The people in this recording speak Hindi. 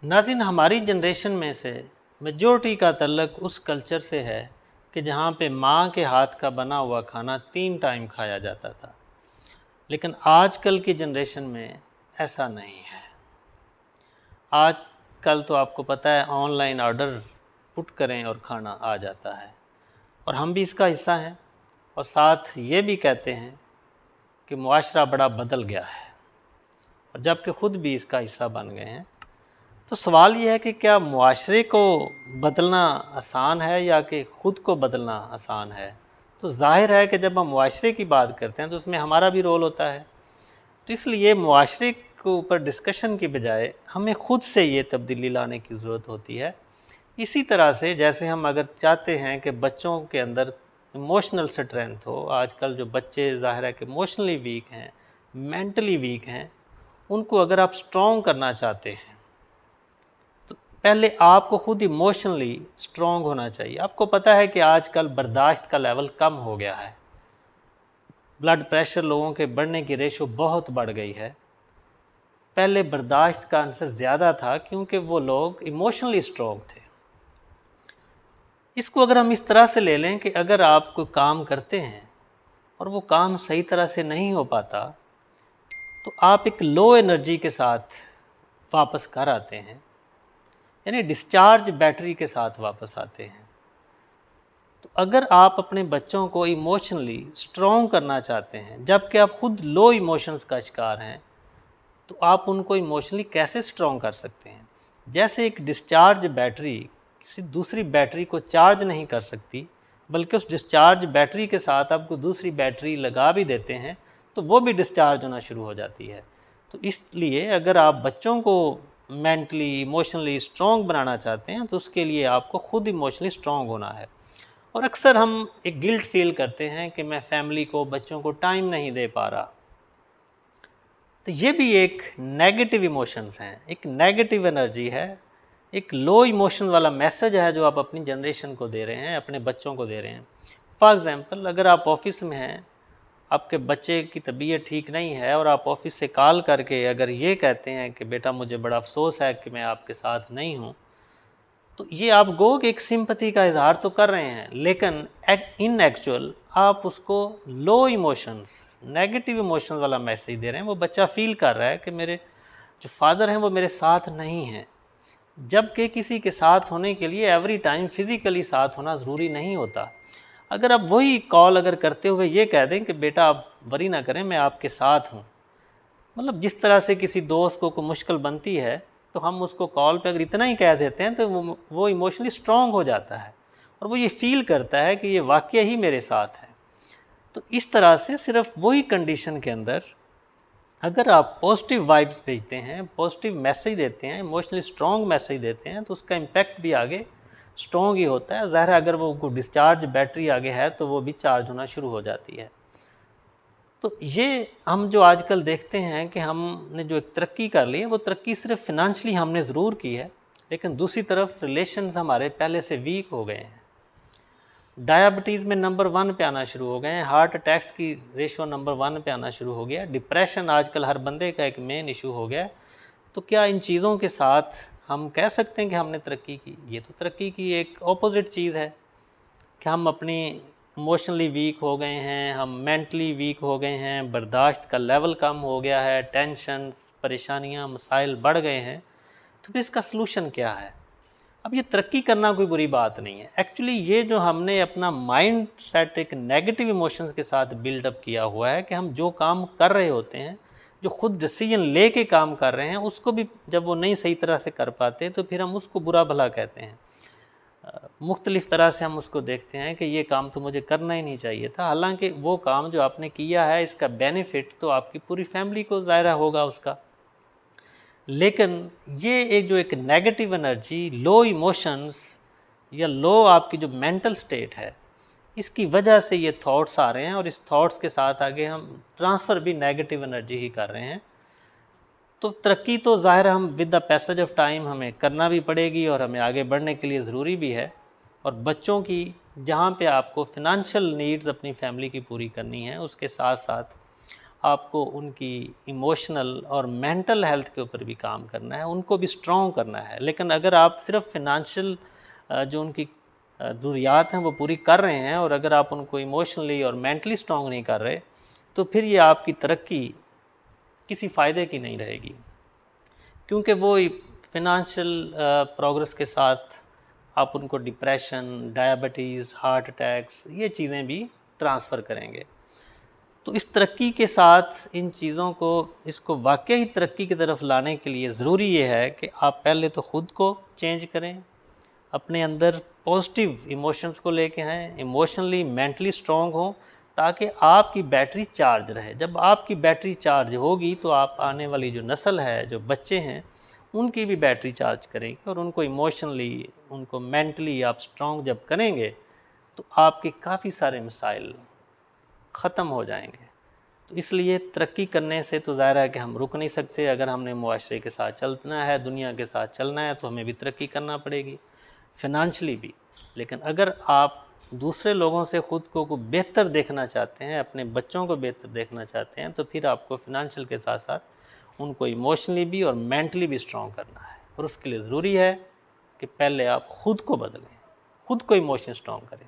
नाज़रीन, हमारी जनरेशन में से मेजॉरिटी का तल्लक उस कल्चर से है कि जहाँ पे माँ के हाथ का बना हुआ खाना 3 टाइम खाया जाता था। लेकिन आजकल की जनरेशन में ऐसा नहीं है। आजकल तो आपको पता है ऑनलाइन ऑर्डर पुट करें और खाना आ जाता है, और हम भी इसका हिस्सा हैं। और साथ ये भी कहते हैं कि मुआशरा बड़ा बदल गया है, और जबकि ख़ुद भी इसका हिस्सा बन गए हैं। तो सवाल ये है कि क्या मुआशरे को बदलना आसान है या कि ख़ुद को बदलना आसान है। तो ज़ाहिर है कि जब हम मुआशरे की बात करते हैं तो उसमें हमारा भी रोल होता है। तो इसलिए मुआशरे के ऊपर डिस्कशन की बजाय हमें ख़ुद से ये तब्दीली लाने की ज़रूरत होती है। इसी तरह से जैसे हम अगर चाहते हैं कि बच्चों के अंदर इमोशनल स्ट्रेंथ हो, आजकल जो बच्चे ज़ाहिर है कि इमोशनली वीक हैं, मेंटली वीक हैं, उनको अगर आप स्ट्रॉन्ग करना चाहते हैं तो पहले आपको खुद इमोशनली स्ट्रॉन्ग होना चाहिए। आपको पता है कि आजकल बर्दाश्त का लेवल कम हो गया है। ब्लड प्रेशर लोगों के बढ़ने की रेशो बहुत बढ़ गई है। पहले बर्दाश्त का आंसर ज़्यादा था क्योंकि वो लोग इमोशनली स्ट्रॉन्ग थे। इसको अगर हम इस तरह से ले लें कि अगर आप कोई काम करते हैं और वो काम सही तरह से नहीं हो पाता, तो आप एक लो एनर्जी के साथ वापस घर आते हैं, यानी डिस्चार्ज बैटरी के साथ वापस आते हैं। तो अगर आप अपने बच्चों को इमोशनली स्ट्रॉन्ग करना चाहते हैं जबकि आप खुद लो इमोशंस का शिकार हैं, तो आप उनको इमोशनली कैसे स्ट्रॉन्ग कर सकते हैं। जैसे एक डिस्चार्ज बैटरी किसी दूसरी बैटरी को चार्ज नहीं कर सकती, बल्कि उस डिस्चार्ज बैटरी के साथ आपको दूसरी बैटरी लगा भी देते हैं तो वो भी डिस्चार्ज होना शुरू हो जाती है। तो इसलिए अगर आप बच्चों को मेंटली इमोशनली स्ट्रॉन्ग बनाना चाहते हैं तो उसके लिए आपको खुद इमोशनली स्ट्रॉन्ग होना है। और अक्सर हम एक गिल्ट फील करते हैं कि मैं फैमिली को, बच्चों को टाइम नहीं दे पा रहा। तो ये भी एक नेगेटिव इमोशंस हैं, एक नेगेटिव एनर्जी है, एक लो इमोशन वाला मैसेज है जो आप अपनी जनरेशन को दे रहे हैं, अपने बच्चों को दे रहे हैं। फॉर एग्जांपल, अगर आप ऑफिस में हैं, आपके बच्चे की तबीयत ठीक नहीं है और आप ऑफिस से कॉल करके अगर ये कहते हैं कि बेटा मुझे बड़ा अफसोस है कि मैं आपके साथ नहीं हूँ, तो ये आप गो कि एक सिंपैथी का इजहार तो कर रहे हैं, लेकिन इन एक्चुअल आप उसको लो इमोशंस, नेगेटिव इमोशन वाला मैसेज दे रहे हैं। वो बच्चा फील कर रहा है कि मेरे जो फादर हैं वो मेरे साथ नहीं हैं, जबकि किसी के साथ होने के लिए एवरी टाइम फिज़िकली साथ होना ज़रूरी नहीं होता। अगर आप वही कॉल अगर करते हुए ये कह दें कि बेटा आप वरी ना करें, मैं आपके साथ हूँ, मतलब जिस तरह से किसी दोस्त को कोई मुश्किल बनती है तो हम उसको कॉल पे अगर इतना ही कह देते हैं तो वो इमोशनली स्ट्रॉन्ग हो जाता है और वो ये फील करता है कि ये वाकई ही मेरे साथ है। तो इस तरह से सिर्फ वही कंडीशन के अंदर अगर आप पॉजिटिव वाइब्स भेजते हैं, पॉजिटिव मैसेज देते हैं, इमोशनली स्ट्रॉन्ग मैसेज देते हैं, तो उसका इम्पैक्ट भी आगे स्ट्रॉन्ग ही होता है। ज़ाहिर है अगर वो डिस्चार्ज बैटरी आगे है तो वो भी चार्ज होना शुरू हो जाती है। तो ये हम जो आजकल देखते हैं कि हमने जो एक तरक्की कर ली है, वो तरक्की सिर्फ फिनंशियली हमने ज़रूर की है, लेकिन दूसरी तरफ रिलेशंस हमारे पहले से वीक हो गए हैं। डायबिटीज़ में नंबर 1 पे आना शुरू हो गए हैं, हार्ट अटैक्स की रेशो नंबर 1 पे आना शुरू हो गया, डिप्रेशन आजकल हर बंदे का एक मेन इशू हो गया है। तो क्या इन चीज़ों के साथ हम कह सकते हैं कि हमने तरक्की की? ये तो तरक्की की एक ऑपोजिट चीज़ है कि हम अपनी इमोशनली वीक हो गए हैं, हम मेंटली वीक हो गए हैं, बर्दाश्त का लेवल कम हो गया है, टेंशन, परेशानियां, मसाइल बढ़ गए हैं। तो फिर इसका सलूशन क्या है? अब ये तरक्की करना कोई बुरी बात नहीं है। एक्चुअली ये जो हमने अपना माइंड सेट एक नेगेटिव इमोशंस के साथ बिल्डअप किया हुआ है कि हम जो काम कर रहे होते हैं, जो खुद डिसीजन ले के काम कर रहे हैं, उसको भी जब वो नहीं सही तरह से कर पाते तो फिर हम उसको बुरा भला कहते हैं। मुख्तलिफ़ तरह से हम उसको देखते हैं कि ये काम तो मुझे करना ही नहीं चाहिए था, हालांकि वो काम जो आपने किया है इसका बेनिफिट तो आपकी पूरी फैमिली को ज़ाहिर होगा उसका। लेकिन ये एक जो एक नेगेटिव एनर्जी, लो इमोशंस या लो आपकी जो मेंटल स्टेट है, इसकी वजह से ये थॉट्स आ रहे हैं और इस थॉट्स के साथ आगे हम ट्रांसफ़र भी नेगेटिव एनर्जी ही कर रहे हैं। तो तरक्की तो ज़ाहिर हम with the passage of time हमें करना भी पड़ेगी और हमें आगे बढ़ने के लिए ज़रूरी भी है। और बच्चों की जहाँ पे आपको फिनंशियल नीड्स अपनी फैमिली की पूरी करनी है, उसके साथ साथ आपको उनकी इमोशनल और मेंटल हेल्थ के ऊपर भी काम करना है, उनको भी स्ट्रॉन्ग करना है। लेकिन अगर आप सिर्फ फिनेंशियल जो उनकी ज़रूरियात हैं वो पूरी कर रहे हैं और अगर आप उनको इमोशनली और मेंटली स्ट्रॉन्ग नहीं कर रहे, तो फिर ये आपकी तरक्की किसी फ़ायदे की नहीं रहेगी, क्योंकि वो फिनेंशियल प्रोग्रेस के साथ आप उनको डिप्रेशन, डायबिटीज़, हार्ट अटैक्स ये चीज़ें भी ट्रांसफ़र करेंगे। तो इस तरक्की के साथ इन चीज़ों को, इसको वाक़ई तरक्की की तरफ लाने के लिए ज़रूरी ये है कि आप पहले तो ख़ुद को चेंज करें, अपने अंदर पॉजिटिव इमोशंस को लेके आएँ, इमोशनली मेंटली स्ट्रॉन्ग हों, ताकि आपकी बैटरी चार्ज रहे। जब आपकी बैटरी चार्ज होगी तो आप आने वाली जो नस्ल है, जो बच्चे हैं, उनकी भी बैटरी चार्ज करेंगे और उनको इमोशनली, उनको मेंटली आप स्ट्रॉन्ग जब करेंगे तो आपके काफ़ी सारे मसाइल ख़त्म हो जाएंगे। तो इसलिए तरक्की करने से तो ज़ाहिर है कि हम रुक नहीं सकते। अगर हमने मुआशरे के साथ चलना है, दुनिया के साथ चलना है, तो हमें भी तरक्की करना पड़ेगी, फ़िनांशली भी। लेकिन अगर आप दूसरे लोगों से ख़ुद को बेहतर देखना चाहते हैं, अपने बच्चों को बेहतर देखना चाहते हैं, तो फिर आपको फ़िनांशियल के साथ साथ उनको इमोशनली भी और मेंटली भी स्ट्रॉन्ग करना है। और उसके लिए ज़रूरी है कि पहले आप ख़ुद को बदलें, ख़ुद को इमोशनली स्ट्रॉन्ग करें।